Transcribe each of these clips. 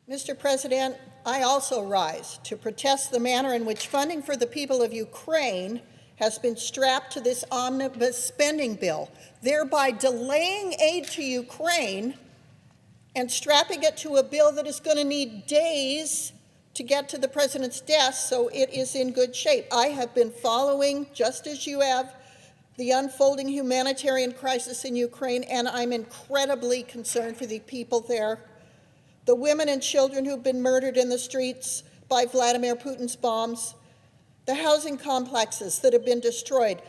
Mr. President, I also rise to protest the manner in which funding for the people of Ukraine has been strapped to this Omnibus Spending Bill, thereby delaying aid to Ukraine and strapping it to a bill that is going to need days to get to the President's desk so it is in good shape. I have been following, just as you have, the unfolding humanitarian crisis in Ukraine, and I'm incredibly concerned for the people there. The women and children who've been murdered in the streets by Vladimir Putin's bombs, the housing complexes that have been destroyed,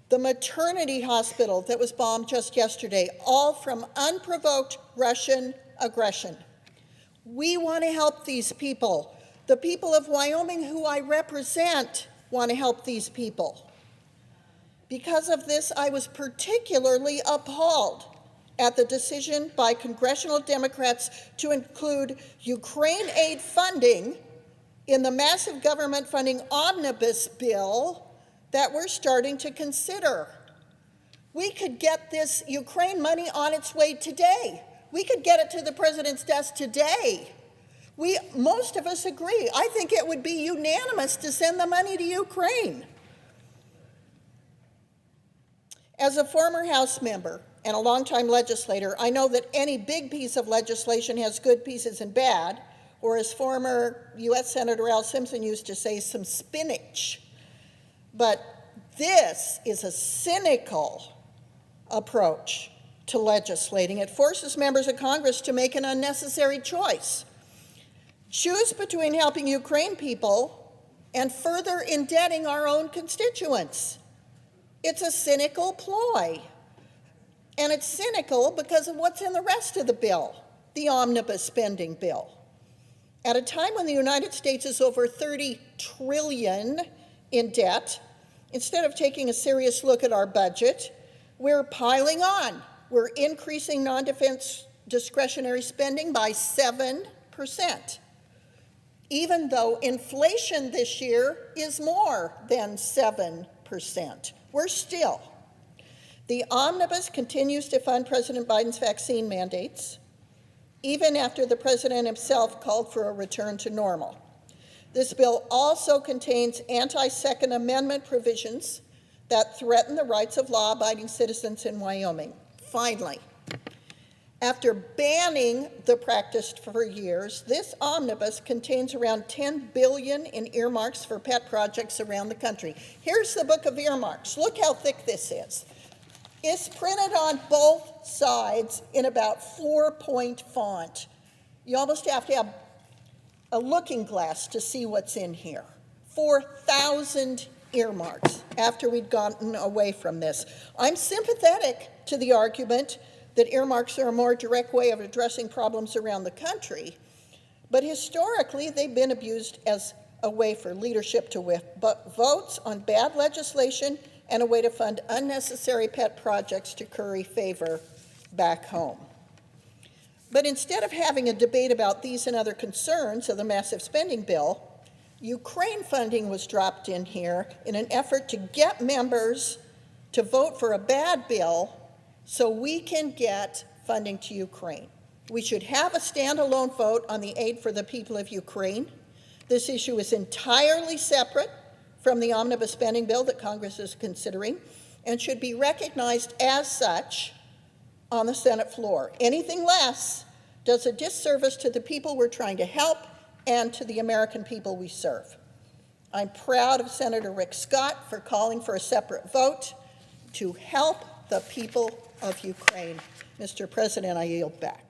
the maternity hospital that was bombed just yesterday, all from unprovoked Russian aggression. We want to help these people. The people of Wyoming, who I represent, want to help these people. Because of this, I was particularly appalled at the decision by congressional Democrats to include Ukraine aid funding in the massive government funding omnibus bill that we're starting to consider. We could get this Ukraine money on its way today. We could get it to the President's desk today. Most of us agree. I think it would be unanimous to send the money to Ukraine. As a former House member and a longtime legislator, I know that any big piece of legislation has good pieces and bad, or as former U.S. Senator Al Simpson used to say, some spinach. But this is a cynical approach to legislating. It forces members of Congress to make an unnecessary choice. Choose between helping Ukraine people and further indebting our own constituents. It's a cynical ploy. And it's cynical because of what's in the rest of the bill, the Omnibus Spending Bill. At a time when the United States is over $30 trillion in debt, instead of taking a serious look at our budget, we're piling on. We're increasing non-defense discretionary spending by 7%, even though inflation this year is more than 7%. We're still. The omnibus continues to fund President Biden's vaccine mandates, even after the President himself called for a return to normal. This bill also contains anti-Second Amendment provisions that threaten the rights of law-abiding citizens in Wyoming. Finally, after banning the practice for years, this omnibus contains around $10 billion in earmarks for pet projects around the country. Here's the book of earmarks. Look how thick this is. It's printed on both sides in about 4-point font. You almost have to have a looking glass to see what's in here. 4,000 earmarks after we'd gotten away from this. I'm sympathetic to the argument that earmarks are a more direct way of addressing problems around the country, but historically they've been abused as a way for leadership to whip votes on bad legislation and a way to fund unnecessary pet projects to curry favor back home. But instead of having a debate about these and other concerns of the massive spending bill, Ukraine funding was dropped in here in an effort to get members to vote for a bad bill so we can get funding to Ukraine. We should have a standalone vote on the aid for the people of Ukraine. This issue is entirely separate from the Omnibus Spending Bill that Congress is considering and should be recognized as such on the Senate floor. Anything less does a disservice to the people we're trying to help and to the American people we serve. I'm proud of Senator Rick Scott for calling for a separate vote to help the people of Ukraine. Mr. President, I yield back.